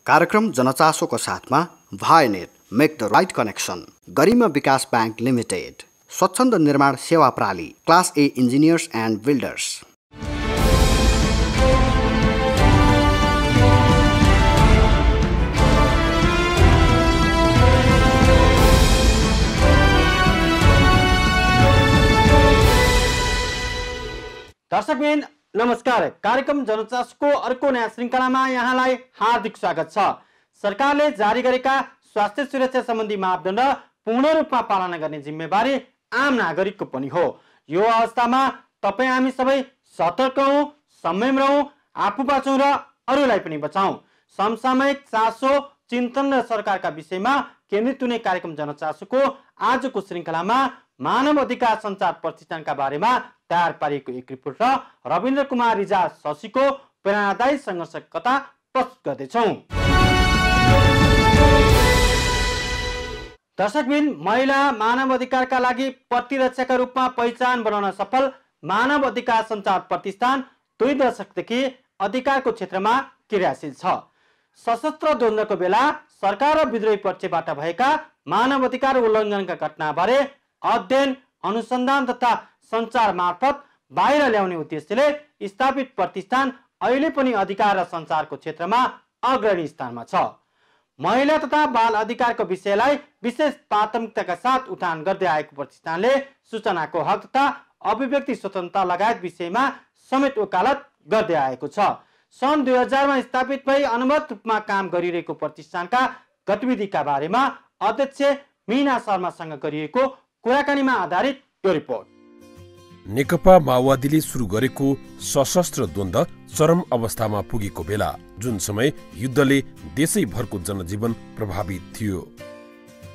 कार्यक्रम जनचासोको साथमा Vianet make the right connection, Garima Bikas bank limited, Swachhanda Nirman Sewa प्राली, class A engineers and builders. दर्शकवृन्द नमस्कार। कार्यक्रम जनचासोको अर्को नयाँ श्रृङ्खलामा यहाँलाई हार्दिक स्वागत छ। सरकारले जारी गरेका स्वास्थ्य सुरक्षा सम्बन्धी मापदण्ड पूर्ण रूपमा पालना गर्ने जिम्मेवारी आम नागरिकको पनि हो। यो अवस्थामा तपाईँ हामी सबै सतर्क हौँ, संयम रहौँ, आफू बाँचौँ र अरूलाई पनि बचाउँ। समसामयिक चासो, चिन्तन र सरकारका विषयमा केन्द्रित हुने कार्यक्रम जनचासोको आजको श्रृङ्खलामा मानव अधिकार सञ्चार प्रतिष्ठानका बारेमा तयार पारिएको एक रिपोर्ट र रविन्द्र कुमार रिजाल शशीको प्रेरणादायी सङ्घर्ष कथा प्रस्तुत गर्दैछौँ। दर्शकबिन, महिला मानव अधिकारका लागि प्रतिरक्षाका रूपमा पहिचान बनाउन सफल मानव अधिकार सञ्चार प्रतिष्ठान 2 दशकदेखि अधिकारको क्षेत्रमा क्रियाशील छ। सशस्त्र द्वन्द्वको बेला सरकार र विद्रोही पक्षबाट भएका मानव अधिकार उल्लङ्घनका घटनाबारे अध्ययन, अनुसन्धान तथा सञ्चार मार्फत बाहिर ल्याउने उद्देश्यले स्थापित प्रतिष्ठान अहिले पनि अधिकार र सञ्चारको क्षेत्रमा अग्रणी स्थानमा छ। महिला तथा बाल अधिकारको विषयलाई विशेष प्राथमिकताका साथ उठान गर्दै आएको प्रतिष्ठानले सूचनाको हक तथा अभिव्यक्ति स्वतन्त्रता लगायत विषयमा समेत वकालत गर्दै आएको छ। सन् 2000 मा स्थापित भई अनुमत रूपमा काम गरिरहेको प्रतिष्ठानका गतिविधिका बारेमा अध्यक्ष मीना शर्मासँग गरिएको कुराकानीमा आधारित यो रिपोर्ट। नेकपा माओवादीले सुरु गरेको सशस्त्र द्वन्द्व चरम अवस्थामा पुगेको बेला, जुन समय युद्धले देशैभरको जनजीवन प्रभावित थियो,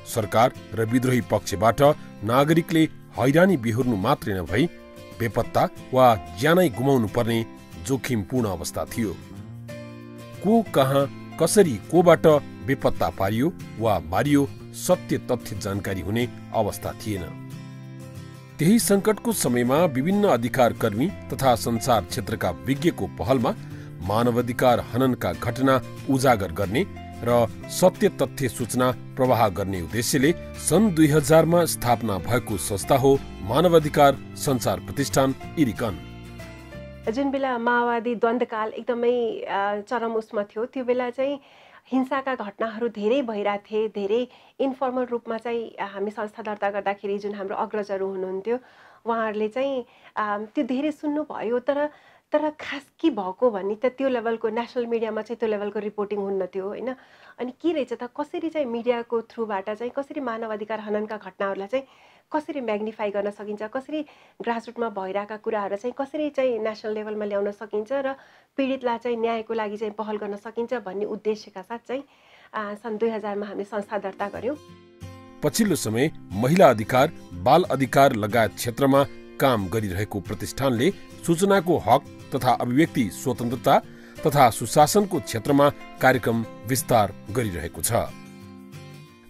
सरकार र विद्रोही पक्षबाट नागरिकले हैरानी बिहोर्नु मात्रै नभई बेपत्ता वा ज्यानै गुमाउनु पर्ने जोखिमपूर्ण अवस्था थियो। को कहाँ कसरी कोबाट बेपत्ता पारियो वा मारियो सत्य तथ्य जानकारी हुने अवस्था थिएन। त्यही संकटको समयमा विभिन्न अधिकार कर्मी तथा संचार क्षेत्रका विज्ञको पहलमा मानवाधिकार हननका घटना उजागर गर्ने र सत्य तथ्य सूचना प्रवाह गर्ने उद्देश्यले सन् 2000 मा स्थापना भएको संस्था हो मानवाधिकार सञ्चार प्रतिष्ठान इरिकन। जुन बेला माओवादी द्वन्द्वकाल एकदमै चरम उसमा थियो, त्यो बेला चाहिँ हिंसाका घटनाहरू धेरै भइरहेको थिए। धेरै इन्फर्मल रूपमा चाहिँ हामी संस्था दर्ता गर्दाखेरि जुन हाम्रो अग्रजहरू हुनुहुन्थ्यो, उहाँहरूले चाहिँ त्यो धेरै सुन्नुभयो। तर खास के भएको भन्ने त त्यो लेभलको नेसनल मिडियामा चाहिँ त्यो लेभलको रिपोर्टिङ हुन्न थियो होइन। अनि के रहेछ त, कसरी चाहिँ मिडियाको थ्रुबाट चाहिँ कसरी मानव अधिकार हननका घटनाहरूलाई चाहिँ कसरी म्याग्निफाई गर्न सकिन्छ, कसरी ग्रासरुटमा भइरहेका कुराहरू चाहिँ कसरी चाहिँ नेसनल लेभलमा ल्याउन सकिन्छ र पीडितलाई चाहिँ न्यायको लागि चाहिँ पहल गर्न सकिन्छ भन्ने उद्देश्यका साथ चाहिँ सन् 2000 मा हामीले संस्था दर्ता गर्यौं। पछिल्लो समय महिला अधिकार, बाल अधिकार लगायत क्षेत्रमा काम गरिरहेको प्रतिष्ठानले सूचनाको हक तथा अभिव्यक्ति स्वतन्त्रता तथा सुशासनको क्षेत्रमा कार्यक्रम विस्तार गरिरहेको छ।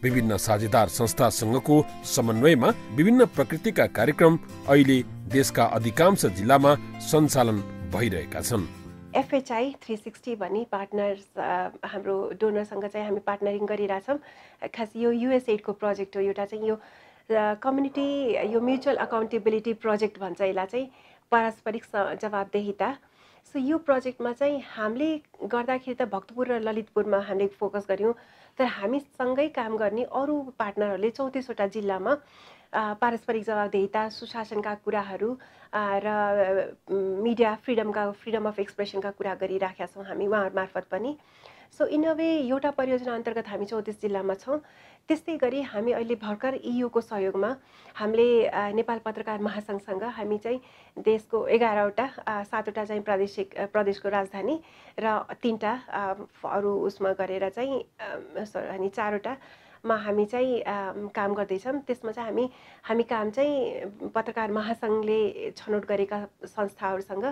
विभिन्न साझेदार संस्थासँगको समन्वयमा विभिन्न प्रकृतिका कार्यक्रम अहिले देशका अधिकांश जिल्लामा सञ्चालन भइरहेका छन्। FHI 360 भन्ने पार्टनर्स हाम्रो डोनरसँग चाहिँ हामी पार्टनरिङ गरिरहेछौँ। खास यो USAID को प्रोजेक्ट हो। एउटा चाहिँ यो कम्युनिटी यो म्युचुअल अकाउन्टेबिलिटी प्रोजेक्ट भन्छ यसलाई चाहिँ, पारस्परिक जवाबदेहिता। सो यो प्रोजेक्टमा चाहिँ हामीले गर्दाखेरि त भक्तपुर र ललितपुरमा हामीले फोकस गर्यौँ, तर हामीसँगै काम गर्ने अरू पार्टनरहरूले 34 वटा जिल्लामा पारस्परिक जवाबदेहिता, सुशासनका कुराहरू र मिडिया फ्रिडम अफ एक्सप्रेसनका कुरा गरिराखेका छौँ हामी उहाँहरू मार्फत पनि। सो इन अ वे एउटा परियोजना अन्तर्गत हामी 34 जिल्लामा छौँ। त्यस्तै गरी हामी अहिले भर्खर EU को सहयोगमा हामीले नेपाल पत्रकार महासङ्घसँग हामी चाहिँ देशको 11 वटा 7 वटा चाहिँ प्रदेशको राजधानी र 3 टा अरू उसमा गरेर चाहिँ अनि 4 वटा मा हामी चाहिँ काम गर्दैछौँ। त्यसमा चाहिँ हामी काम चाहिँ पत्रकार महासङ्घले छनौट गरेका संस्थाहरूसँग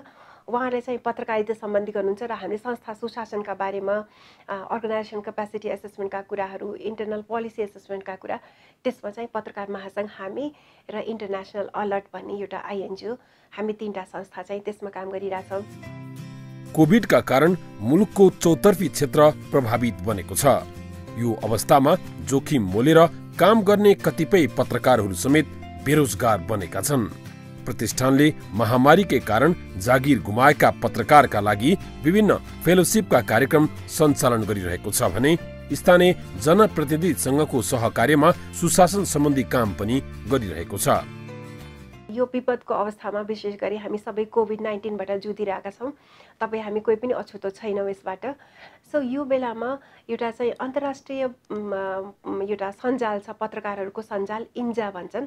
उहाँले चाहिँ पत्रकारिता सम्बन्धी गर्नुहुन्छ र हामीले संस्था सुशासनका बारेमा अर्गनाइजेसन क्यापेसिटी एसेसमेन्टका कुराहरू, इन्टरनल पोलिसी एसेसमेन्टका कुरा, त्यसमा चाहिँ पत्रकार महासङ्घ हामी र इन्टरनेसनल अलर्ट भन्ने एउटा INGO हामी 3 टा संस्था चाहिँ त्यसमा काम गरिरहेछौँ। कोभिडका कारण मुलुकको चौतर्फी क्षेत्र प्रभावित बनेको छ। यो अवस्थामा जोखिम मोलेर काम गर्ने कतिपय पत्रकारहरू समेत बेरोजगार बनेका छन्। प्रतिष्ठानले महामारीकै कारण जागिर गुमाएका पत्रकारका लागि विभिन्न फेलोशिपका कार्यक्रम सञ्चालन गरिरहेको छ भने स्थानीय जनप्रतिनिधिसँगको सहकार्यमा सुशासन सम्बन्धी काम पनि गरिरहेको छ। यो विपदको अवस्थामा विशेष गरी हामी सबै कोभिड-19बाट जुधिरहेका छौँ। तपाईँ हामी कोही पनि अछुतो छैनौँ यसबाट। सो यो बेलामा एउटा चाहिँ अन्तर्राष्ट्रिय एउटा सञ्जाल छ, पत्रकारहरूको सञ्जाल, इन्जा भन्छन्।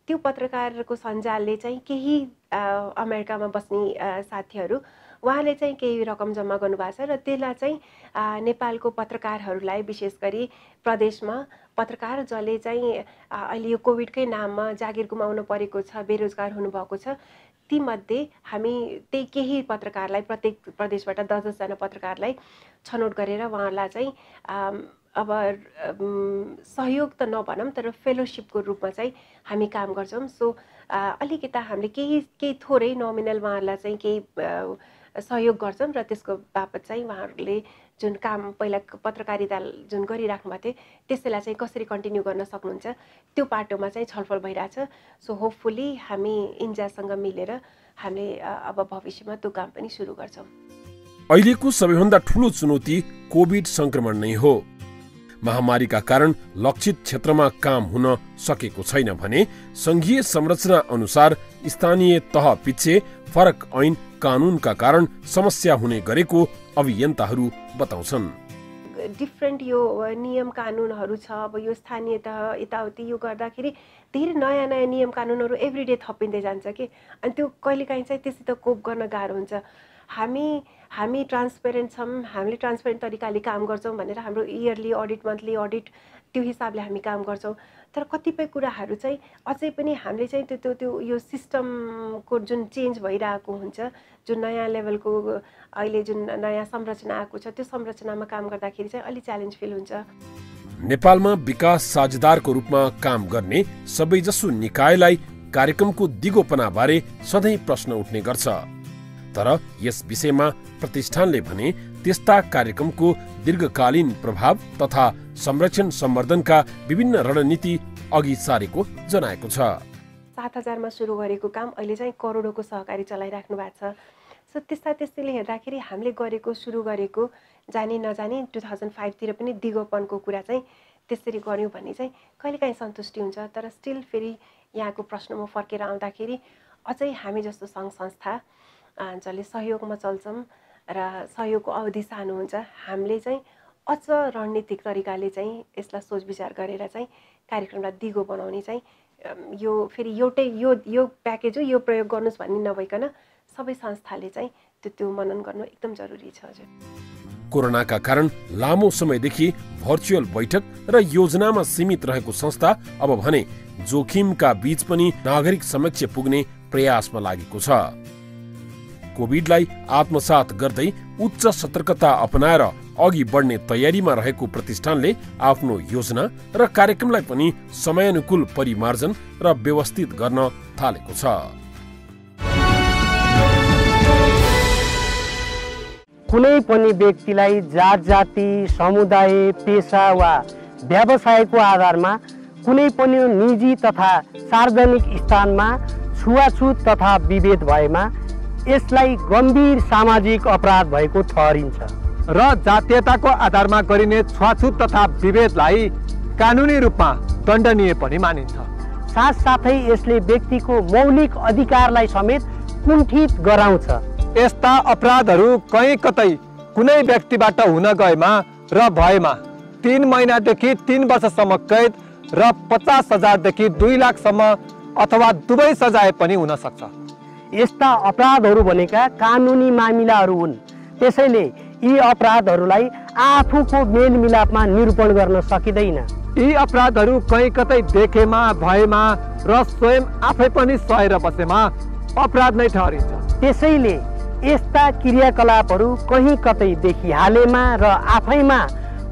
त्यो पत्रकारको सञ्जालले चाहिँ केही अमेरिकामा बस्ने साथीहरू उहाँले चाहिँ केही रकम जम्मा गर्नुभएको छ र त्यसलाई चाहिँ नेपालको पत्रकारहरूलाई विशेष गरी प्रदेशमा पत्रकार जसले चाहिँ अहिले यो कोभिडकै नाममा जागिर गुमाउनु परेको छ, बेरोजगार हुनुभएको छ, तीमध्ये हामी त्यही केही पत्रकारलाई प्रत्येक प्रदेशबाट 10-10 जना पत्रकारलाई छनौट गरेर उहाँहरूलाई चाहिँ अब सहयोग त नभनौँ तर फेलोशिपको रूपमा चाहिँ हामी काम गर्छौँ। सो अलिकता हामीले केही थोरै नोमिनल उहाँहरूलाई चाहिँ केही सहयोग गर्छौँ र त्यसको बापत चाहिँ उहाँहरूले जुन काम पहिला पत्रकारिता जुन गरिराख्नु भएको थियो त्यसैलाई चाहिँ कसरी कन्टिन्यू गर्न सक्नुहुन्छ त्यो पाटोमा चाहिँ छलफल भइरहेछ। सो होपफुली हामी इन्जासँग मिलेर हामीले अब भविष्यमा त्यो काम पनि सुरु गर्छौँ। अहिलेको सबैभन्दा ठूलो चुनौती कोभिड संक्रमण नै हो। महामारीका कारण लक्षित क्षेत्रमा काम हुन सकेको छैन भने संघीय संरचना अनुसार स्थानीय तह पिच्छे फरक ऐन कानूनका कारण समस्या हुने गरेको अभियन्ताहरू बताउँछन्। डिफ्रेन्ट यो नियम कानुनहरू छ। अब यो स्थानीय तह यताउति यो गर्दाखेरि धेरै नयाँ नयाँ नियम कानुनहरू एभ्रिडे थपिँदै जान्छ कि, अनि त्यो कहिलेकाहीँ चाहिँ त्यससित कोप गर्न गाह्रो हुन्छ। हामी ट्रान्सपेरेन्ट छौँ, हामीले ट्रान्सपेरेन्ट तरिकाले काम गर्छौँ भनेर हाम्रो इयरली अडिट, मन्थली अडिट त्यो हिसाबले हामी काम गर्छौँ। तर कतिपय कुराहरू चाहिँ अझै पनि हामीले चाहिँ त्यो यो सिस्टमको जुन चेन्ज भइरहेको हुन्छ, जुन नयाँ लेभलको अहिले जुन नयाँ संरचना आएको छ त्यो संरचनामा काम गर्दाखेरि चाहिँ अलि च्यालेन्ज फिल हुन्छ। नेपालमा विकास साझेदारको रूपमा काम गर्ने सबैजसो निकायलाई कार्यक्रमको दिगोपनाबारे सधैँ प्रश्न उठ्ने गर्छ। तर यस विषयमा प्रतिष्ठानले भने त्यस्ता कार्यक्रमको दीर्घकालीन प्रभाव तथा संरक्षण सम्वर्धनका विभिन्न रणनीति अघि सारेको जनाएको छ। 7,000 मा सुरु गरेको काम अहिले चाहिँ करोडौंको सहकारी चलाइराख्नु भएको छ। सो त्यसैले हेर्दाखेरि हामीले गरेको सुरु गरेको जाने नजाने 2005 तिर पनि दिगोपनको कुरा चाहिँ त्यसरी गर्यौं भन्ने चाहिँ कहिलेकाहीँ सन्तुष्टि हुन्छ। तर स्टिल फेरि यहाँको प्रश्नमा फर्केर आउँदाखेरि अझै हामी जस्तो सङ्घ संस्था जसले सहयोगमा चल्छौँ र सहयोगको अवधि सानो हुन्छ, हामीले चाहिँ अझ रणनीतिक तरिकाले चाहिँ यसलाई सोच विचार गरेर चाहिँ कार्यक्रमलाई दिगो बनाउने चाहिँ यो फेरि एउटै यो प्याकेज हो यो प्रयोग गर्नुस् भन्ने नभइकन सबै संस्थाले चाहिँ त्यो मनन गर्नु एकदम जरुरी छ। हजुर, कोरोनाका कारण लामो समयदेखि भर्चुअल बैठक र योजनामा सीमित रहेको संस्था अब भने जोखिमका बीच पनि नागरिक समक्ष पुग्ने प्रयासमा लागेको छ। कोभिडलाई आत्मसात गर्दै उच्च सतर्कता अपनाएर अघि बढ्ने तयारीमा रहेको प्रतिष्ठानले आफ्नो योजना र कार्यक्रमलाई पनि समयानुकूल परिमार्जन र व्यवस्थित गर्न थालेको छ। कुनै पनि व्यक्तिलाई जात जाति, समुदाय, पेशा वा व्यवसायको आधारमा कुनै पनि निजी तथा सार्वजनिक स्थानमा छुवाछुत तथा विभेद भएमा यसलाई गम्भीर सामाजिक अपराध भएको ठहरिन्छ र जातीयताको आधारमा गरिने छुवाछुत तथा विभेदलाई कानुनी रूपमा दण्डनीय पनि मानिन्छ। साथसाथै यसले व्यक्तिको मौलिक अधिकारलाई समेत कुण्ठित गराउँछ। यस्ता अपराधहरू कहीँ कतै कुनै व्यक्तिबाट हुन गएमा र भएमा 3 महिनादेखि 3 वर्षसम्म कैद र 50,000 देखि 2 लाखसम्म अथवा दुवै सजाय पनि हुन सक्छ। यस्ता अपराधहरू भनेका कानुनी मामिलाहरू हुन्। त्यसैले यी अपराधहरूलाई आफूको मेलमिलापमा निरूपण गर्न सकिँदैन। यी अपराधहरू कहीँ कतै देखेमा, भएमा र स्वयं आफै पनि सहेर बसेमा अपराध नै ठहरिन्छ। त्यसैले यस्ता क्रियाकलापहरू कहीँ कतै देखिहालेमा र आफैमा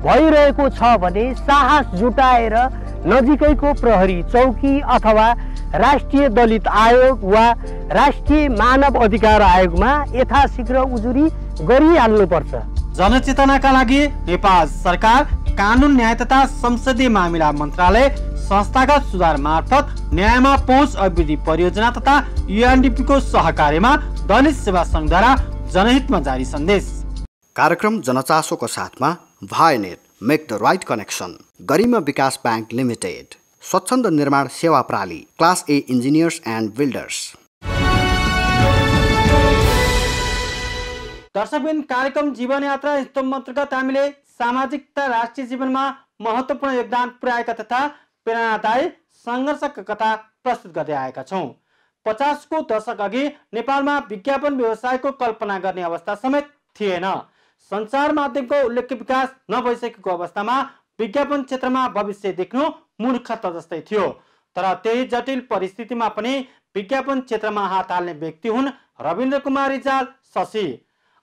भइरहेको छ भने साहस जुटाएर नजिकैको प्रहरी चौकी अथवा राष्ट्रिय दलित आयोग वा राष्ट्रिय मानव अधिकार आयोगमा यथाशीघ्र उजुरी गरिहाल्नुपर्छ। जनचेतनाका लागि नेपाल सरकार कानुन न्याय तथा संसदीय मामिला मन्त्रालय संस्थागत सुधार मार्फत न्यायमा पहुँच अभिवृद्धि परियोजना तथा UNDP को सहकार्यमा दलित सेवा संघद्वारा जनहितमा जारी सन्देश। कार्यक्रम जनचासोको साथमा Vianet make the right connection, Garima Bikas bank limited, Swachhanda Nirman Sewa प्राली, class A engineers and builders. दर्शकबिन, कार्यक्रम जीवन यात्रा स्तम्भ अन्तर्गत हामीले सामाजिक तथा राष्ट्रिय जीवनमा महत्त्वपूर्ण योगदान पुर्याएका तथा प्रेरणादायी सङ्घर्षका कथा प्रस्तुत गर्दै आएका छौँ। 50 को दशक अघि नेपालमा विज्ञापन व्यवसायको कल्पना गर्ने अवस्था समेत थिएन। सञ्चार माध्यमको उल्लेख्य विकास नभइसकेको अवस्थामा विज्ञापन क्षेत्रमा भविष्य देख्नु मूर्खता जस्तै थियो। तर त्यही जटिल परिस्थितिमा पनि विज्ञापन क्षेत्रमा हात हाल्ने व्यक्ति हुन् रविन्द्र कुमार रिजाल शशी।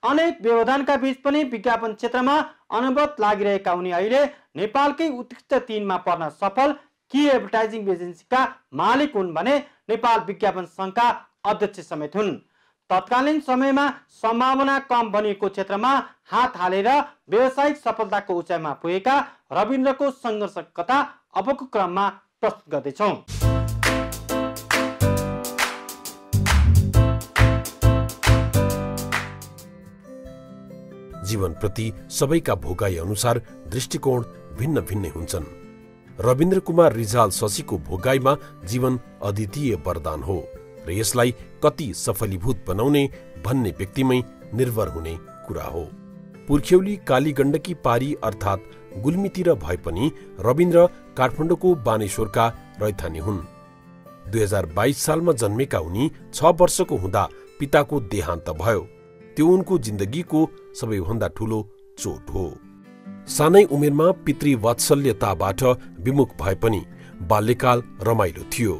अनेक व्यवधानका बीच पनि विज्ञापन क्षेत्रमा अनवरत लागिरहेका उनी अहिले नेपालकै उत्कृष्ट 3 मा पर्न सफल की एडभर्टाइजिङ एजेन्सीका मालिक हुन् भने नेपाल विज्ञापन सङ्घका अध्यक्ष समेत हुन्। तत्कालीन समयमा सम्भावना कम बनेको क्षेत्रमा हात हालेर व्यावसायिक सफलताको उचाइमा पुगेका रविन्द्रको सङ्घर्ष कथा अबको क्रममा प्रस्तुत गर्दैछौँ। जीवनप्रति सबैका भोगाई अनुसार दृष्टिकोण भिन्न भिन्नै हुन्छन्। रविन्द्र कुमार रिजाल शशीको भोगाईमा जीवन अद्वितीय वरदान हो र यसलाई कति सफलीभूत बनाउने भन्ने व्यक्तिमै निर्भर हुने कुरा हो। पुर्ख्यौली कालीगण्डकी पारी अर्थात् गुल्मीतिर भए पनि रविन्द्र काठमाडौँको बानेश्वरका रैथाने हुन्। 2022 सालमा जन्मेका उनी 6 वर्षको हुँदा पिताको देहान्त भयो। त्यो उनको जिन्दगीको सबैभन्दा ठूलो चोट हो। सानै उमेरमा पितृवात्सल्यताबाट विमुख भए पनि बाल्यकाल रमाइलो थियो।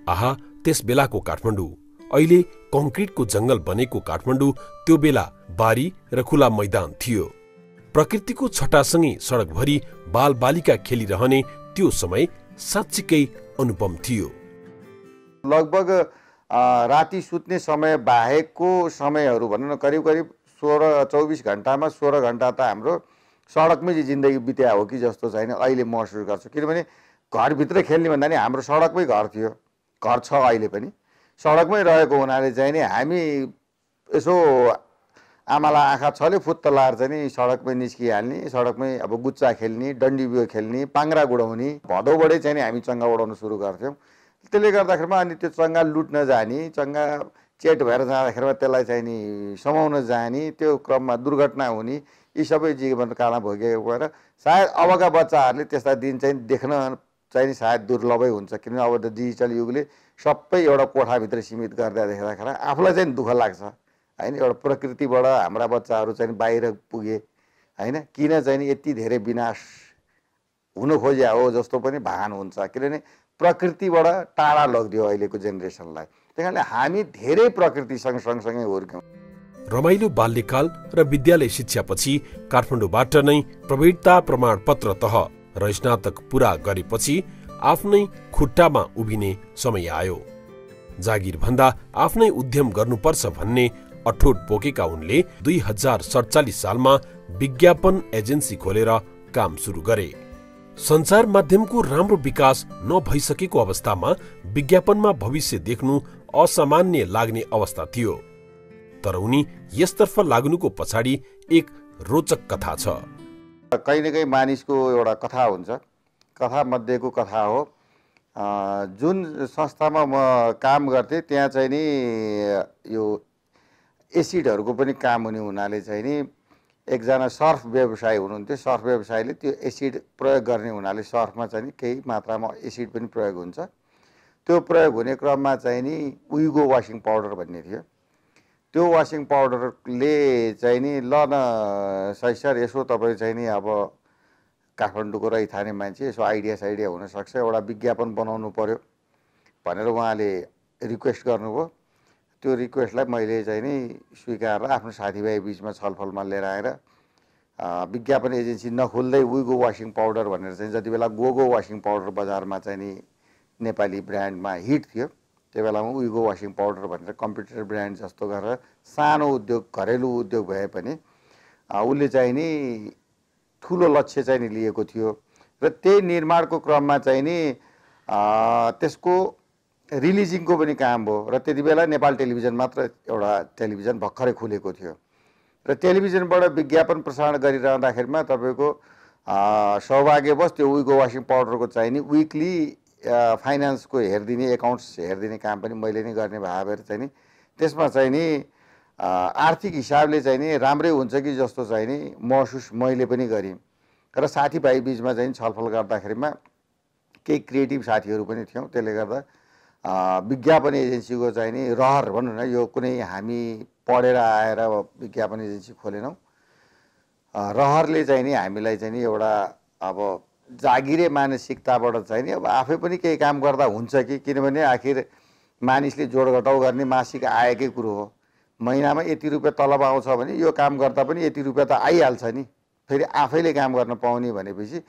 आहा, त्यस बेलाको काठमाडौँ, अहिले कङ्क्रिटको जंगल बनेको काठमाडौँ त्यो बेला बारी र खुला मैदान थियो। प्रकृतिको छटासँगै सडकभरि बालबालिका खेलिरहने त्यो समय साँच्चीकै अनुपम थियो। लगभग राति सुत्ने समय बाहेकको समयहरू भनौँ न करिब 16-24 घण्टामा 16 घण्टा त हाम्रो सडकमै जिन्दगी बित्या हो कि जस्तो चाहिँ अहिले महसुस गर्छु। किनभने घरभित्र खेल्ने भन्दा नि हाम्रो सडकमै घर थियो, घर छ अहिले पनि। सडकमै रहेको हुनाले चाहिँ नि हामी यसो आमालाई आँखा छले फुत्त लाएर चाहिँ नि सडकमै निस्किहाल्ने, सडकमै अब गुच्चा खेल्ने, डन्डी बियो खेल्ने, पाङ्ग्रा गुडाउने। भदौबाटै चाहिँ नि हामी चङ्गा उडाउन सुरु गर्थ्यौँ। त्यसले गर्दाखेरिमा अनि त्यो चङ्गा लुट्न जाने, चङ्गा चेट भएर जाँदाखेरिमा त्यसलाई चाहिँ नि समाउन जाने, त्यो क्रममा दुर्घटना हुने, यी सबै जीवनकालमा भोगेको भएर सायद अबका बच्चाहरूले त्यस्ता दिन चाहिँ देख्न चाहिँ नि सायद दुर्लभै हुन्छ। किनभने अब त डिजिटल युगले सबै एउटा कोठाभित्र सीमित गर्दा देख्दाखेरि आफूलाई चाहिँ दुःख लाग्छ होइन। एउटा प्रकृतिबाट हाम्रा बच्चाहरू चाहिँ बाहिर पुगे होइन, किन चाहिँ नि यति धेरै विनाश हुन खोज्या हो जस्तो पनि भान हुन्छ। किनभने प्रकृतिबाट टाढा लगिदियो अहिलेको जेनेरेसनलाई। त्यही कारणले हामी धेरै प्रकृतिसँग सँगसँगै हुर्क्यौँ। रमाइलो बाल्यकाल र विद्यालय शिक्षापछि काठमाडौँबाट नै प्रवीणता प्रमाणपत्र तह र स्नातक पूरा गरेपछि आफ्नै खुट्टामा उभिने समय आयो। जागिर भन्दा आफ्नै उद्यम गर्नुपर्छ भन्ने अठोट बोकेका उनले 2047 सालमा विज्ञापन एजेन्सी खोलेर काम सुरु गरे। सञ्चार माध्यमको राम्रो विकास नभइसकेको अवस्थामा विज्ञापनमा भविष्य देख्नु असामान्य लाग्ने अवस्था थियो। तर उनी यसतर्फ लाग्नुको पछाडि एक रोचक कथा छ। कहीँ न कहीँ मानिसको एउटा कथा हुन्छ, कथा मध्येको कथा हो। जुन संस्थामा म काम गर्थेँ त्यहाँ चाहिँ नि यो एसिडहरूको पनि काम हुने हुनाले चाहिँ नि एकजना सर्फ व्यवसायी हुनुहुन्थ्यो। सर्फ व्यवसायीले त्यो एसिड प्रयोग गर्ने हुनाले सर्फमा चाहिँ नि केही मात्रामा एसिड पनि प्रयोग हुन्छ। त्यो प्रयोग हुने क्रममा चाहिँ नि उइगो वासिङ पाउडर भन्ने थियो। त्यो वासिङ पाउडरले चाहिँ नि ल न सही सर यसो तपाईँ चाहिँ नि अब काठमाडौँको रैथाने मान्छे यसो आइडिया हुनसक्छ, एउटा विज्ञापन बनाउनु पर्यो भनेर उहाँले रिक्वेस्ट गर्नुभयो। त्यो रिक्वेस्टलाई मैले चाहिँ नि स्वीकारेर आफ्नो साथीभाइ बिचमा छलफलमा लिएर आएर विज्ञापन एजेन्सी नखोल्दै उइगो वासिङ पाउडर भनेर चाहिँ जति बेला गोगो वासिङ पाउडर बजारमा चाहिँ नि नेपाली ब्रान्डमा हिट थियो त्यो बेलामा उइगो वासिङ पाउडर भनेर कम्प्युटर ब्रान्ड जस्तो गरेर सानो उद्योग घरेलु उद्योग भए पनि उसले चाहिँ नि ठुलो लक्ष्य चाहिँ नि लिएको थियो र त्यही निर्माणको क्रममा चाहिँ नि त्यसको रिलिजिङको पनि काम भयो र त्यति बेला नेपाल टेलिभिजन मात्र एउटा टेलिभिजन भर्खरै खुलेको थियो र टेलिभिजनबाट विज्ञापन प्रसारण गरिरहँदाखेरिमा तपाईँको सौभाग्यवश त्यो उइगो वासिङ पाउडरको चाहिँ नि विकली फाइनेन्सको हेरिदिने एकाउन्ट्स हेरिदिने काम पनि मैले नै गर्ने भएर चाहिँ नि त्यसमा चाहिँ नि आर्थिक हिसाबले चाहिँ नि राम्रै हुन्छ कि जस्तो चाहिँ नि महसुस मैले पनि गरेँ र साथीभाइ बिचमा चाहिँ छलफल गर्दाखेरिमा केही क्रिएटिभ साथीहरू पनि थियौँ त्यसले गर्दा विज्ञापन एजेन्सीको चाहिँ नि रहर भनौँ न यो कुनै हामी पढेर आएर विज्ञापन एजेन्सी खोलेनौँ रहरले चाहिँ नि हामीलाई चाहिँ नि एउटा अब जागिरे मानसिकताबाट चाहिँ नि अब आफै पनि केही काम गर्दा हुन्छ कि किनभने आखिर मानिसले जोडघटाउ गर्ने मासिक आएकै कुरो हो महिनामा यति रुपियाँ तलब आउँछ भने यो काम गर्दा पनि यति रुपियाँ त आइहाल्छ नि फेरि आफैले काम गर्न पाउने भनेपछि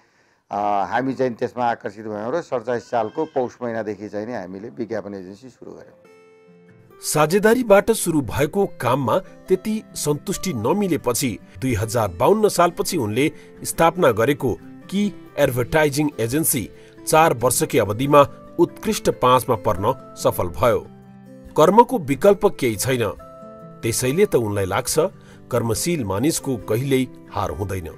हामी चाहिँ त्यसमा आकर्षित भयौँ र 47 सालको पौष महिनादेखि चाहिँ नि हामीले विज्ञापन एजेन्सी सुरु गर्यौँ। साझेदारीबाट सुरु भएको काममा त्यति सन्तुष्टि नमिलेपछि 2052 सालपछि उनले स्थापना गरेको की एडभर्टाइजिङ एजेन्सी 4 वर्षकै अवधिमा उत्कृष्ट 5 मा पर्न सफल भयो। कर्मको विकल्प केही छैन, त्यसैले त उनलाई लाग्छ कर्मशील मानिसको कहिल्यै हार हुँदैन।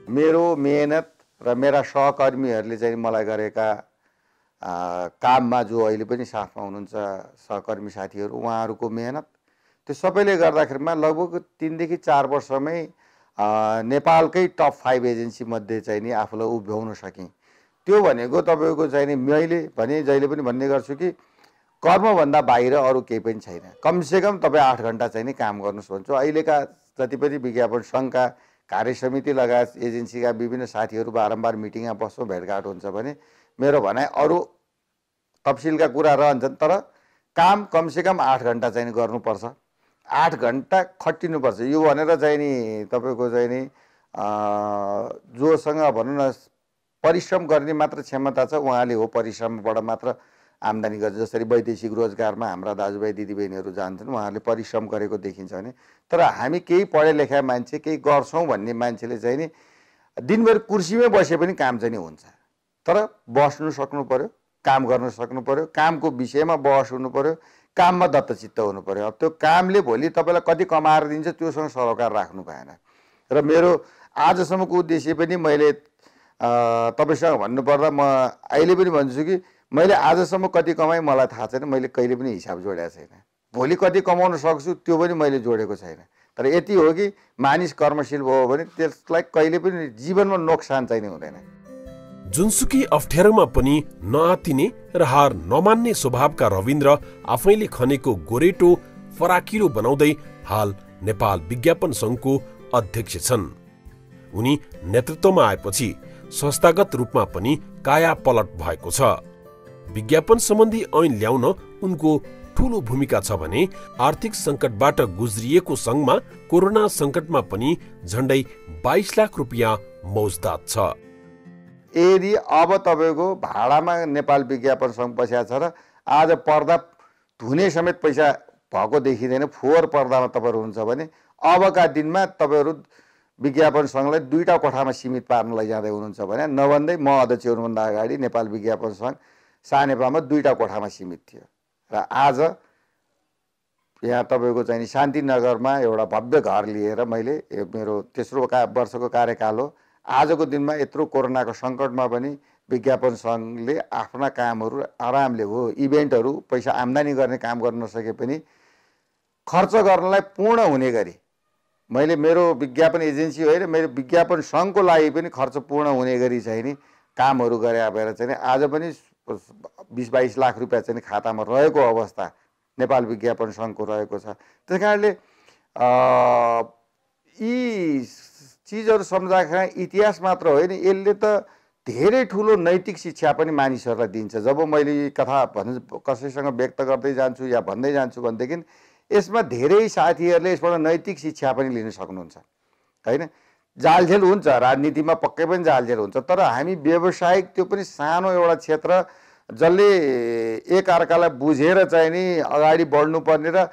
मेरो मेहनत र मेरा सहकर्मीहरूले चाहिँ मलाई गरेका काममा जो अहिले पनि साथमा हुनुहुन्छ सहकर्मी साथीहरू उहाँहरूको मेहनत त्यो सबैले गर्दाखेरिमा लगभग 3 देखि 4 वर्षमै नेपालकै टप 5 एजेन्सी मध्ये चाहिँ नि आफूलाई उभ्याउन सकेँ। त्यो भनेको तपाईँको चाहिँ नि मैले भने जहिले पनि भन्ने गर्छु कि कर्मभन्दा बाहिर अरू केही पनि छैन। कमसेकम तपाईँ 8 घन्टा चाहिँ नि काम गर्नुहोस् भन्छु। अहिलेका जति पनि विज्ञापन सङ्घका कार्य समिति लगायत एजेन्सीका विभिन्न साथीहरू बारम्बार मिटिङमा बस्छौँ भेटघाट हुन्छ भने मेरो भनाइ अरू तफसिलका कुरा रहन्छन् तर काम कमसेकम 8 घन्टा चाहिँ गर्नुपर्छ, 8 घन्टा खटिनुपर्छ। यो भनेर चाहिँ नि तपाईँको चाहिँ नि जोसँग भनौँ न परिश्रम गर्ने मात्र क्षमता छ उहाँले हो परिश्रमबाट मात्र आम्दानी गर्छ। जसरी वैदेशिक रोजगारमा हाम्रा दाजुभाइ दिदीबहिनीहरू जान्छन् उहाँहरूले परिश्रम गरेको देखिन्छ भने तर हामी केही पढे लेखा मान्छे केही गर्छौँ भन्ने मान्छेले चाहिँ नि दिनभर कुर्सीमै बसे पनि काम चाहिँ नि हुन्छ तर बस्नु सक्नु पर्यो, काम गर्न सक्नु पर्यो, कामको विषयमा बहस हुनु पर्यो, काममा दत्तचित्त हुनु पर्यो। अब त्यो कामले भोलि तपाईँलाई कति कमाएर दिन्छ त्योसँग सरोकार राख्नु भएन। र मेरो आजसम्मको उद्देश्य पनि मैले तपाईँसँग भन्नुपर्दा म अहिले पनि भन्छु कि मैले आजसम्म कति कमाएँ मलाई थाहा छैन, मैले कहिले पनि हिसाब जोडेको छैन। भोलि कति कमाउन सक्छु त्यो पनि मैले जोडेको छैन। तर यति हो कि मानिस कर्मशील भयो भने त्यसलाई कहिले पनि जीवनमा नोक्सान चाहिँ हुँदैन। जुनसुकै अप्ठ्यारोमा पनि नआतिने र हार नमान्ने स्वभावका रविन्द्र आफैले खनेको गोरेटो फराकिलो बनाउँदै हाल नेपाल विज्ञापन सङ्घको अध्यक्ष छन्। उनी नेतृत्वमा आएपछि संस्थागत रूपमा पनि काया पलट भएको छ। विज्ञापन सम्बन्धी ऐन ल्याउन उनको ठूलो भूमिका छ भने आर्थिक संकटबाट गुज्रिएको संघमा कोरोना संकटमा पनि झण्डै 22 लाख रुपियाँ मौजदात छ। यदि अब तपाईँको भाडामा नेपाल विज्ञापन सङ्घ बसेको छ र आज पर्दा धुने समेत पैसा भएको देखिँदैन, फोहोर पर्दामा तपाईँहरू हुन्छ भने अबका दिनमा तपाईँहरू विज्ञापन सङ्घलाई 2टा कोठामा सीमित पार्न लैजाँदै हुनुहुन्छ भने नभन्दै म अध्यक्ष हुनुभन्दा अगाडि नेपाल विज्ञापन सङ्घ सानेपामा 2टा कोठामा सीमित थियो र आज यहाँ तपाईँको चाहिँ शान्तिनगरमा एउटा भव्य घर लिएर मैले मेरो तेस्रो वर्षको कार्यकाल हो। आजको दिनमा यत्रो कोरोनाको सङ्कटमा पनि विज्ञापन सङ्घले आफ्ना कामहरू आरामले हो इभेन्टहरू पैसा आम्दानी गर्ने काम गर्न नसके पनि खर्च गर्नलाई पूर्ण हुने गरी मैले मेरो विज्ञापन एजेन्सी होइन मेरो विज्ञापन सङ्घको लागि पनि खर्च पूर्ण हुने गरी चाहिँ नि कामहरू गरे भएर चाहिँ आज पनि 20-22 लाख रुपियाँ चाहिँ खातामा रहेको अवस्था नेपाल विज्ञापन सङ्घको रहेको छ। त्यस कारणले यी चिजहरू सम्झाखेरि इतिहास मात्र होइन यसले त धेरै ठुलो नैतिक शिक्षा पनि मानिसहरूलाई दिन्छ। जब मैले कथा कसैसँग व्यक्त गर्दै जान्छु या भन्दै जान्छु भनेदेखि यसमा धेरै साथीहरूले यसबाट नैतिक शिक्षा पनि लिन सक्नुहुन्छ होइन। जालझेल हुन्छ राजनीतिमा पक्कै पनि जालझेल हुन्छ तर हामी व्यावसायिक त्यो पनि सानो एउटा क्षेत्र जसले एकअर्कालाई बुझेर चाहिँ नि अगाडि बढ्नुपर्ने र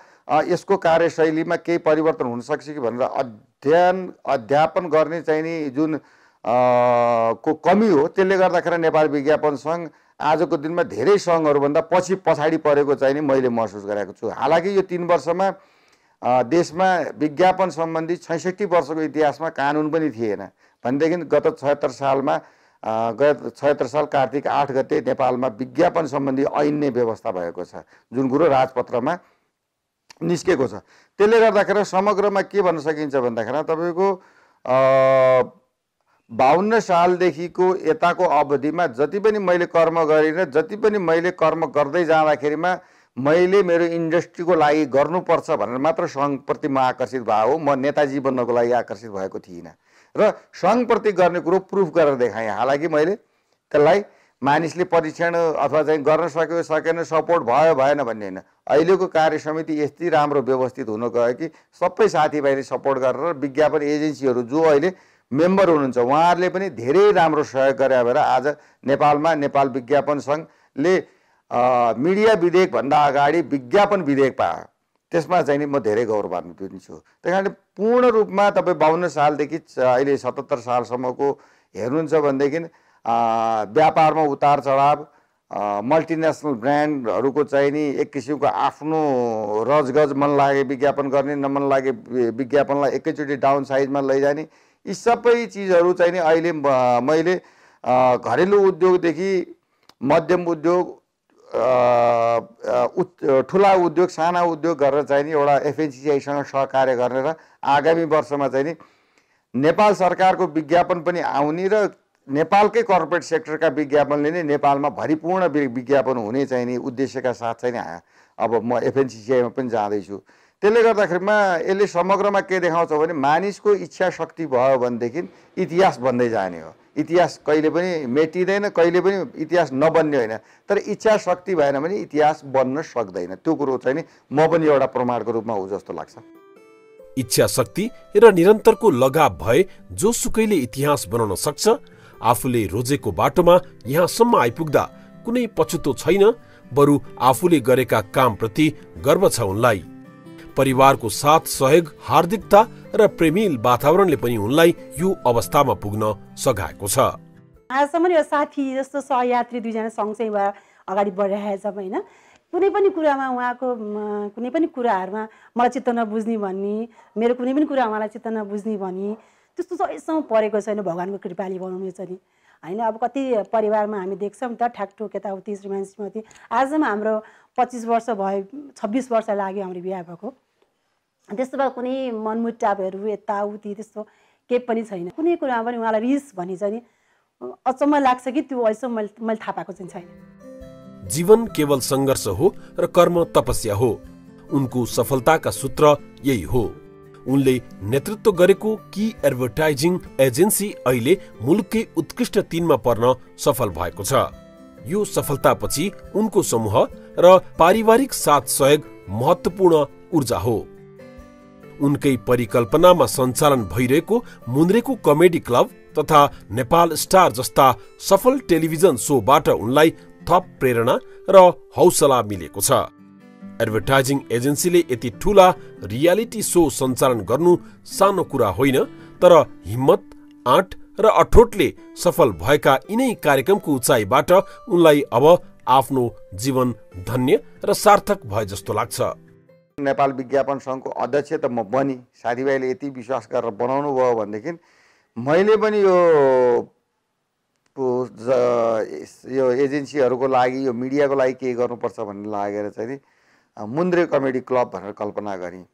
यसको कार्यशैलीमा केही परिवर्तन हुन सक्छ कि भनेर अध्यापन गर्ने चाहिँ नि जुन को कमी हो, त्यसले गर्दाखेरि नेपाल विज्ञापन सङ्घ आजको दिनमा धेरै सङ्घहरूभन्दा पछाडि परेको चाहिँ नि मैले महसुस गरेको छु। हालाकि यो 3 वर्षमा देशमा विज्ञापन सम्बन्धी 66 वर्षको इतिहासमा कानुन पनि थिएन भनेदेखि गत 76 सालमा गत 76 साल कार्तिक 8 गते नेपालमा विज्ञापन सम्बन्धी ऐन नै व्यवस्था भएको छ, जुन कुरो राजपत्रमा निस्केको छ। त्यसले गर्दाखेरि समग्रमा के भन्न सकिन्छ भन्दाखेरि तपाईँको 52 सालदेखिको यताको अवधिमा जति पनि मैले कर्म गरेँ, जति पनि मैले कर्म गर्दै जाँदाखेरिमा मैले मेरो इन्डस्ट्रीको लागि गर्नुपर्छ भनेर मात्र सङ्घप्रति म आकर्षित भएको हो। म नेताजी बन्नको लागि आकर्षित भएको थिइनँ र सङ्घप्रति गर्ने कुरो प्रुफ गरेर देखाएँ। हालाकि मैले त्यसलाई मानिसले परीक्षण अथवा चाहिँ गर्न सक्यो सकेन, सपोर्ट भयो भएन भन्ने होइन। अहिलेको कार्य समिति यति राम्रो व्यवस्थित हुन गयो कि सबै साथीभाइले सपोर्ट गरेर विज्ञापन एजेन्सीहरू जो अहिले मेम्बर हुनुहुन्छ उहाँहरूले पनि धेरै राम्रो सहयोग गरे भएर आज नेपालमा नेपाल विज्ञापन सङ्घले मिडिया विधेयकभन्दा अगाडि विज्ञापन विधेयक पायो। त्यसमा चाहिँ नि म धेरै गौरवान्वित छु। त्यही कारण पूर्ण रूपमा तपाईँ 52 सालदेखि अहिले 77 सालसम्मको हेर्नुहुन्छ भनेदेखि व्यापारमा उतार चढाव, मल्टिनेसनल ब्रान्डहरूको चाहिँ नि एक किसिमको आफ्नो रजगज मन लागे विज्ञापन गर्ने, नमन लागे विज्ञापनलाई एकैचोटि डाउन साइजमा लैजाने, यी सबै चिजहरू चाहिँ नि अहिले मैले घरेलु उद्योगदेखि मध्यम उद्योग, ठुला उद्योग, साना उद्योग गरेर चाहिँ नि एउटा एफएनसिसीआईसँग सहकार्य गर्ने र आगामी वर्षमा चाहिँ नि नेपाल सरकारको विज्ञापन पनि आउने र नेपालकै कर्पोरेट सेक्टरका विज्ञापनले नै नेपालमा भरिपूर्ण विज्ञापन हुने चाहिँ नि उद्देश्यका साथ चाहिँ नि अब म एफएनसिसीआईमा पनि जाँदैछु। त्यसले गर्दाखेरिमा यसले समग्रमा के देखाउँछ भने मानिसको इच्छा शक्ति भयो भनेदेखि इतिहास बन्दै जाने हो। इतिहास कहिले पनि मेटिँदैन, कहिले पनि इतिहास नबन्ने होइन, तर इच्छा शक्ति भएन भने इतिहास बन्न सक्दैन। त्यो कुरो चाहिँ नि म पनि एउटा प्रमाणको रूपमा हो जस्तो लाग्छ। इच्छा शक्ति र निरन्तरको लगाव भए जोसुकैले इतिहास बनाउन सक्छ। आफूले रोजेको बाटोमा यहाँसम्म आइपुग्दा कुनै पछुतो छैन, बरु आफूले गरेका कामप्रति गर्व छ उनलाई। परिवारको साथ, सहयोग, हार्दिकता र प्रेमिल वातावरणले पनि उनलाई यो अवस्थामा पुग्न सघाएको छ। आजसम्म यो साथी जस्तो सहयात्री दुईजना सँगसँगै भएर अगाडि बढिरहेको छ होइन। कुनै पनि कुरामा उहाँको कुनै पनि कुराहरूमा मलाई चित्त नबुझ्ने भन्ने, मेरो कुनै पनि कुरा उहाँलाई चित्त नबुझ्ने भन्ने त्यस्तो अहिलेसम्म परेको छैन। भगवान्को कृपाले बनाउनु छ नि होइन। अब कति परिवारमा हामी देख्छौँ त ठ्याकठुक यताउति श्रीमान श्रीमती, आजसम्म हाम्रो 25 वर्ष भयो, 26 वर्ष लाग्यो हाम्रो बिहा भएको। त्यस्तो भए कुनै मनमुटावहरू यताउति त्यस्तो केही पनि छैन। कुनै कुरामा पनि उहाँलाई रिस भनी चाहिँ नि अचम्म लाग्छ कि त्यो अहिलेसम्म मैले थाहा पाएको चाहिँ छैन। जीवन केवल सङ्घर्ष हो र कर्म तपस्या हो। उनको सफलताका सूत्र यही हो। उनले नेतृत्व गरेको की एडभर्टाइजिङ एजेन्सी अहिले मुलुककै उत्कृष्ट 3 मा पर्न सफल भएको छ। यो सफलतापछि उनको समूह र पारिवारिक साथ सहयोग महत्त्वपूर्ण ऊर्जा हो। उनकै परिकल्पनामा सञ्चालन भइरहेको मुन्द्रेको कमेडी क्लब तथा नेपाल स्टार जस्ता सफल टेलिभिजन सोबाट उनलाई थप प्रेरणा र हौसला मिलेको छ। एडभर्टाइजिङ एजेन्सीले यति ठूला रियालिटी शो सञ्चालन गर्नु सानो कुरा होइन, तर हिम्मत, आँट र अठोटले सफल भएका यिनै कार्यक्रमको उचाइबाट उनलाई अब आफ्नो जीवन धन्य र सार्थक भए जस्तो लाग्छ। नेपाल विज्ञापन सङ्घको अध्यक्ष त म बनी, साथीभाइले यति विश्वास गरेर बनाउनु भयो भनेदेखि मैले पनि यो एजेन्सीहरूको लागि, यो मिडियाको लागि केही गर्नुपर्छ भन्ने लागेर चाहिँ नि मुन्द्रे कमेडी क्लब भनेर कल्पना गरेँ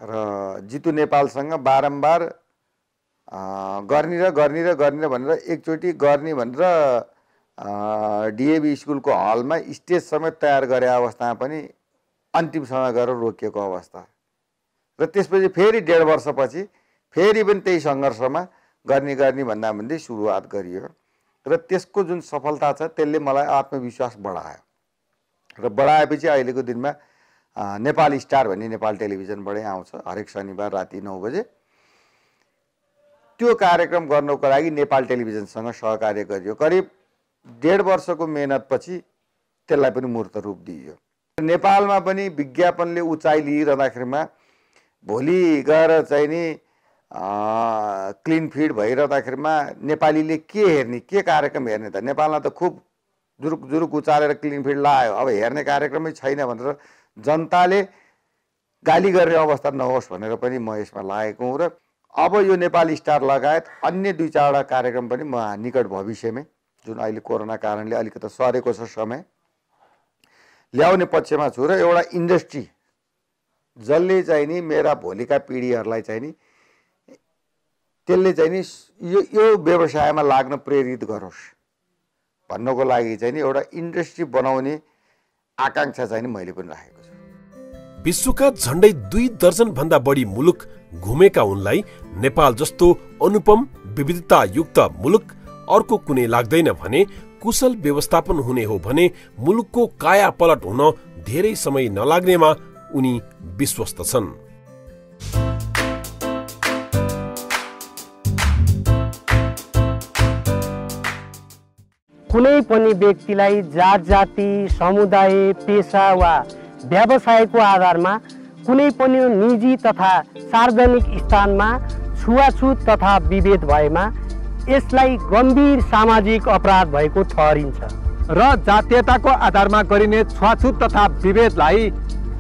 र जितु नेपालसँग बारम्बार गर्ने भनेर एकचोटि गर्ने भनेर डिएभी स्कुलको हलमा स्टेज समेत तयार गरे अवस्थामा पनि अन्तिम समय गएर रोकिएको अवस्था र त्यसपछि फेरि 1.5 वर्षपछि फेरि पनि त्यही सङ्घर्षमा गर्ने भन्दा सुरुवात गरियो र त्यसको जुन सफलता छ त्यसले मलाई आत्मविश्वास बढायो र बढाएपछि अहिलेको दिनमा नेपाल स्टार भन्ने नेपाल टेलिभिजनबाटै आउँछ हरेक शनिबार राति 9 बजे। त्यो कार्यक्रम गर्नको लागि नेपाल टेलिभिजनसँग सहकार्य गरियो। करिब 1.5 वर्षको मेहनतपछि त्यसलाई पनि मूर्त रूप दिइयो। नेपालमा पनि विज्ञापनले उचाइ लिइरहँदाखेरिमा भोलि गएर चाहिँ नि क्लिन फिड भइरहँदाखेरिमा नेपालीले के हेर्ने, के कार्यक्रम हेर्ने त? नेपालमा त खुब जुरुक जुरुक उचालेर क्लिन फिड लायो, अब हेर्ने कार्यक्रमै छैन भनेर जनताले गाली गर्ने अवस्था नहोस् भनेर पनि म यसमा लागेको हुँ। र अब यो नेपाली स्टार लगायत अन्य 2-4वटा कार्यक्रम पनि म निकट भविष्यमै, जुन अहिले कोरोना कारणले अलिकति सरेको छ समय, ल्याउने पक्षमा छु। र एउटा इन्डस्ट्री जसले चाहिँ नि मेरा भोलिका पिँढीहरूलाई चाहिँ नि त्यसले चाहिँ नि यो व्यवसायमा लाग्न प्रेरित गरोस् भन्नको लागि चाहिँ नि एउटा इन्डस्ट्री बनाउने आकांक्षा चाहिँ नि मैले पनि राखेको छु। विश्वका झण्डै 2 दर्जन भन्दा बढी मुलुक घुमेका उनलाई नेपाल जस्तो अनुपम विविधतायुक्त मुलुक अर्को कुनै लाग्दैन भने कुशल व्यवस्थापन हुने हो भने मुलुकको काया पलट हुन धेरै समय नलाग्नेमा उनी विश्वस्त छन्। कुनै पनि व्यक्तिलाई जात जाति समुदाय पेशा वा व्यवसायको आधारमा कुनै पनि निजी तथा सार्वजनिक स्थानमा छुवाछुत तथा विभेद भएमा यसलाई गम्भीर सामाजिक अपराध भएको ठहरिन्छ र जातीयताको आधारमा गरिने छुवाछुत तथा विभेदलाई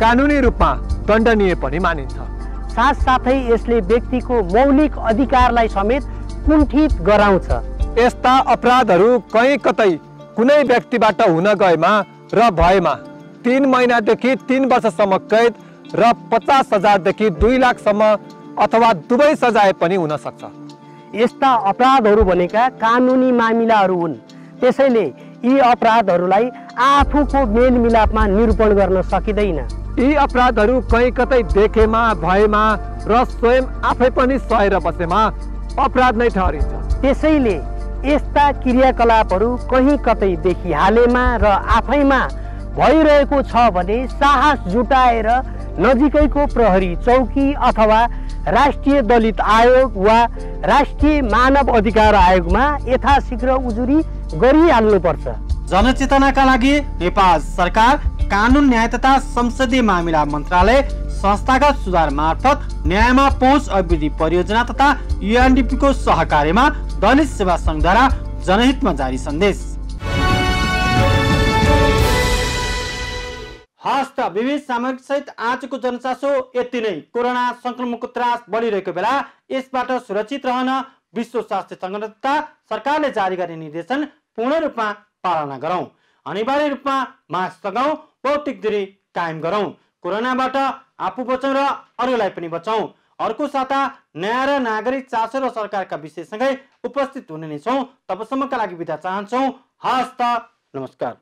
कानुनी रूपमा दण्डनीय पनि मानिन्छ। साथसाथै यसले व्यक्तिको मौलिक अधिकारलाई समेत कुण्ठित गराउँछ। यस्ता अपराधहरू कहीँ कतै कुनै व्यक्तिबाट हुन गएमा र भएमा 3 महिनादेखि 3 वर्षसम्म कैद र 50,000 देखि 2 लाखसम्म अथवा दुवै सजाय पनि हुन सक्छ। यस्ता अपराधहरू भनेका कानुनी मामिलाहरू हुन्। त्यसैले यी अपराधहरूलाई आफूको मेलमिलापमा निरूपण गर्न सकिँदैन। यी अपराधहरू कहीँ कतै देखेमा भएमा र स्वयं आफै पनि सहेर बसेमा अपराध नै ठहरिन्छ। त्यसैले यस्ता क्रियाकलापहरू कहीँ कतै देखिहालेमा र आफैमा भइरहेको छ भने साहस जुटाएर नजिकैको प्रहरी चौकी अथवा राष्ट्रिय दलित आयोग वा राष्ट्रिय मानव अधिकार आयोगमा यथाशीघ्र उजुरी गरिहाल्नुपर्छ। जनचेतनाका लागि नेपाल सरकार कानुन न्याय तथा संसदीय मामिला मन्त्रालय संस्थागत सुधार मार्फत न्यायमा पहुँच अभिवृद्धि परियोजना तथा UNDP को सहकार्यमा दलित सेवा संघद्वारा जनहितमा जारी सन्देश। हस्त विविध सामग्री सहित आजको जनचासो यति नै। कोरोना संक्रमणको त्रास बढिरहेको बेला यसबाट सुरक्षित रहन विश्व स्वास्थ्य संगठन तथा सरकारले जारी गर्ने निर्देशन पूर्ण रूपमा पालना गरौं। अनिवार्य रूपमा मास्क लगाउँ, भौतिक दूरी कायम गरौं। कोरोनाबाट आफू बचौं र अरूलाई पनि बचाउँ। अर्को साता नयाँ र नागरिक चासो र सरकारका विषयसँगै उपस्थित हुने नै छौं। तबसम्मका लागि बिदा चाहन्छौं। हस्त नमस्कार।